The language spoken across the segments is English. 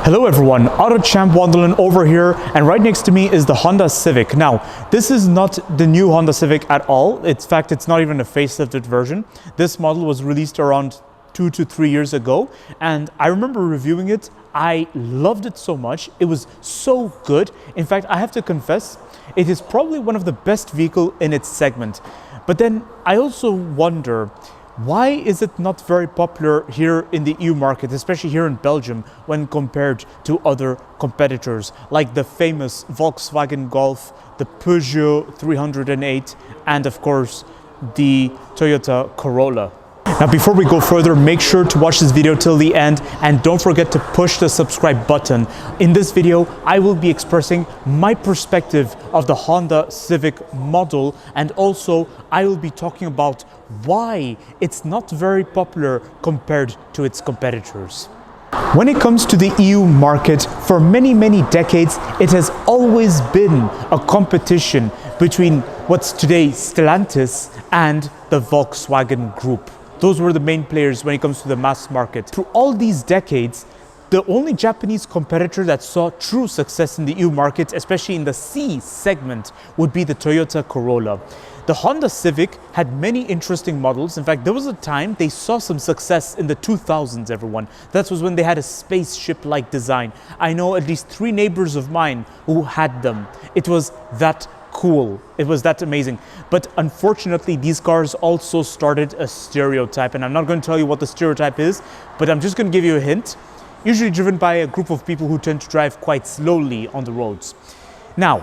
Hello everyone, Auto Champ Wonderland over here, and right next to me is the Honda Civic. Now, this is not the new Honda Civic at all. In fact, it's not even a facelifted version. This model was released around 2 to 3 years ago, and I remember reviewing it. I loved it so much. It was so good. In fact, I have to confess, it is probably one of the best vehicles in its segment. But then I also wonder, why is it not very popular here in the EU market, especially here in Belgium, when compared to other competitors like the famous Volkswagen Golf, the Peugeot 308, and of course the Toyota Corolla? Now, before we go further, make sure to watch this video till the end and don't forget to push the subscribe button. In this video, I will be expressing my perspective of the Honda Civic model, and also I will be talking about why it's not very popular compared to its competitors. When it comes to the EU market, for many decades, it has always been a competition between what's today Stellantis and the Volkswagen Group. Those were the main players when it comes to the mass market. Through all these decades, the only Japanese competitor that saw true success in the EU market, especially in the C segment, would be the Toyota Corolla. The Honda Civic had many interesting models. In fact, there was a time they saw some success in the 2000s, everyone. That was when they had a spaceship-like design. I know at least 3 neighbors of mine who had them. It was that cool. It was that amazing. But unfortunately, these cars also started a stereotype, and I'm not going to tell you what the stereotype is, but I'm just going to give you a hint. Usually driven by a group of people who tend to drive quite slowly on the roads. Now,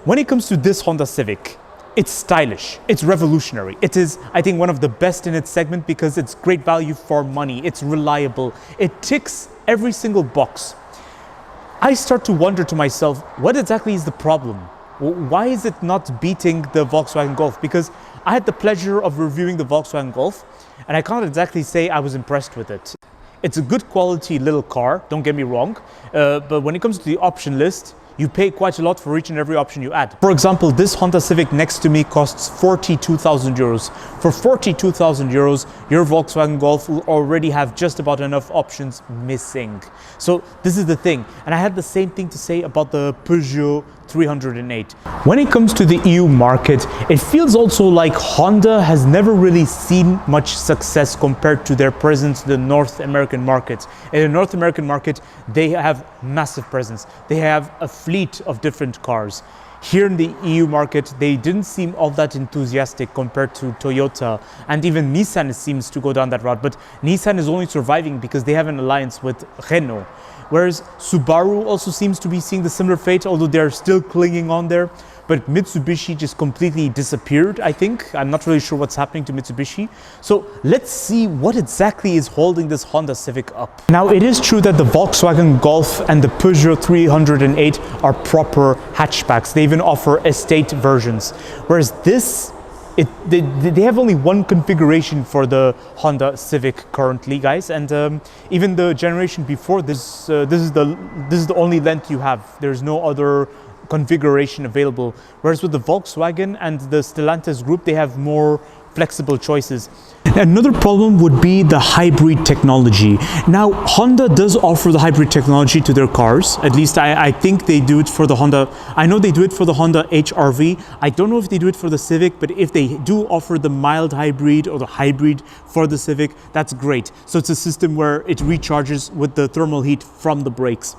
when it comes to this Honda Civic, it's stylish, it's revolutionary. It is, I think, one of the best in its segment because it's great value for money, it's reliable, it ticks every single box. I start to wonder to myself, what exactly is the problem? Why is it not beating the Volkswagen Golf? Because I had the pleasure of reviewing the Volkswagen Golf, and I can't exactly say I was impressed with it. It's a good quality little car, don't get me wrong, but when it comes to the option list, you pay quite a lot for each and every option you add. For example, this Honda Civic next to me costs 42,000 euros. For 42,000 euros, your Volkswagen Golf will already have just about enough options missing. So this is the thing. And I had the same thing to say about the Peugeot 308. When it comes to the EU market, it feels also like Honda has never really seen much success compared to their presence in the North American market. In the North American market, they have massive presence. They have a fleet of different cars. Here in the EU market, they didn't seem all that enthusiastic compared to Toyota, and even Nissan seems to go down that route. But Nissan is only surviving because they have an alliance with Renault. Whereas Subaru also seems to be seeing the similar fate, although they're still clinging on there. But Mitsubishi just completely disappeared, I think. I'm not really sure what's happening to Mitsubishi. So let's see what exactly is holding this Honda Civic up. Now, it is true that the Volkswagen Golf and the Peugeot 308 are proper hatchbacks. They even offer estate versions. Whereas this, they have only one configuration for the Honda Civic currently, guys, and even the generation before this, this is the only length you have. There's no other configuration available. Whereas with the Volkswagen and the Stellantis group, they have more flexible choices. Another problem would be the hybrid technology. Now, Honda does offer the hybrid technology to their cars. At least I think they do it for the Honda. I know they do it for the Honda HR-V. I don't know if they do it for the Civic, but if they do offer the mild hybrid or the hybrid for the Civic, that's great. So it's a system where it recharges with the thermal heat from the brakes.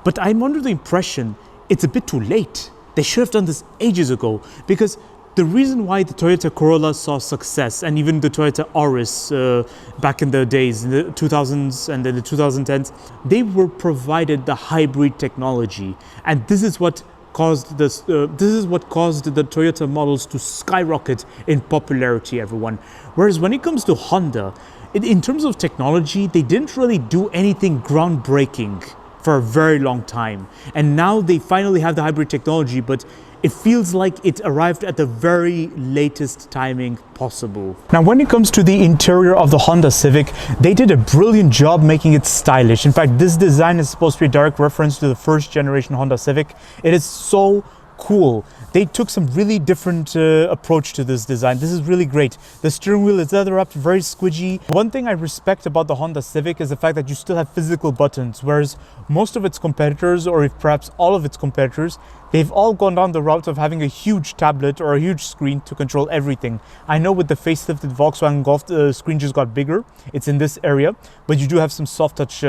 But I'm under the impression it's a bit too late. They should have done this ages ago, because the reason why the Toyota Corolla saw success, and even the Toyota Auris back in the days, in the 2000s and in the 2010s, they were provided the hybrid technology, and this is what caused this. This is what caused the Toyota models to skyrocket in popularity, everyone. Whereas when it comes to Honda, in terms of technology, they didn't really do anything groundbreaking for a very long time, and now they finally have the hybrid technology, but it feels like it arrived at the very latest timing possible. Now, when it comes to the interior of the Honda Civic, they did a brilliant job making it stylish. In fact, this design is supposed to be a direct reference to the first generation Honda Civic. It is so cool. They took some really different approach to this design. This is really great. The steering wheel is leather wrapped, very squidgy. One thing I respect about the Honda Civic is the fact that you still have physical buttons, whereas most of its competitors, or if perhaps all of its competitors, they've all gone down the route of having a huge tablet or a huge screen to control everything. I know with the facelifted Volkswagen Golf, the screen just got bigger. It's in this area, but you do have some soft touch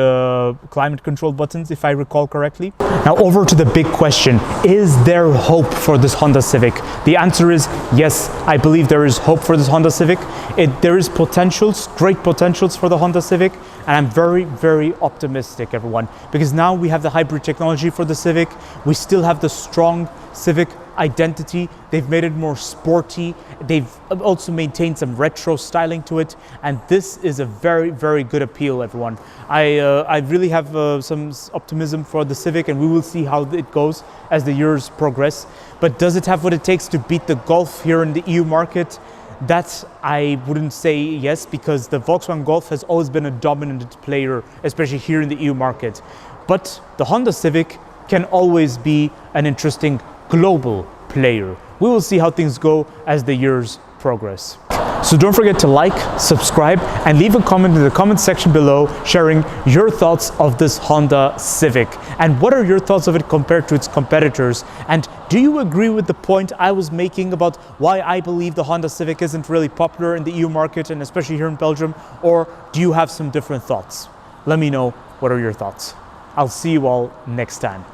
climate control buttons, if I recall correctly. Now over to the big question, is there hope for this Honda Civic? The answer is yes, I believe there is hope for this Honda Civic. There is potentials, great potentials for the Honda Civic, and I'm very, very optimistic, everyone, because now we have the hybrid technology for the Civic. We still have the strong Civic identity. They've made it more sporty. They've also maintained some retro styling to it, and this is a very, very good appeal, everyone. I really have some optimism for the Civic, and we will see how it goes as the years progress. But does it have what it takes to beat the Golf here in the EU market? That I wouldn't say yes, because the Volkswagen Golf has always been a dominant player, especially here in the EU market. But the Honda Civic can always be an interesting global player. We will see how things go as the years progress. So don't forget to like, subscribe, and leave a comment in the comment section below sharing your thoughts of this Honda Civic. And what are your thoughts of it compared to its competitors? And do you agree with the point I was making about why I believe the Honda Civic isn't really popular in the EU market, and especially here in Belgium? Or do you have some different thoughts? Let me know what are your thoughts. I'll see you all next time.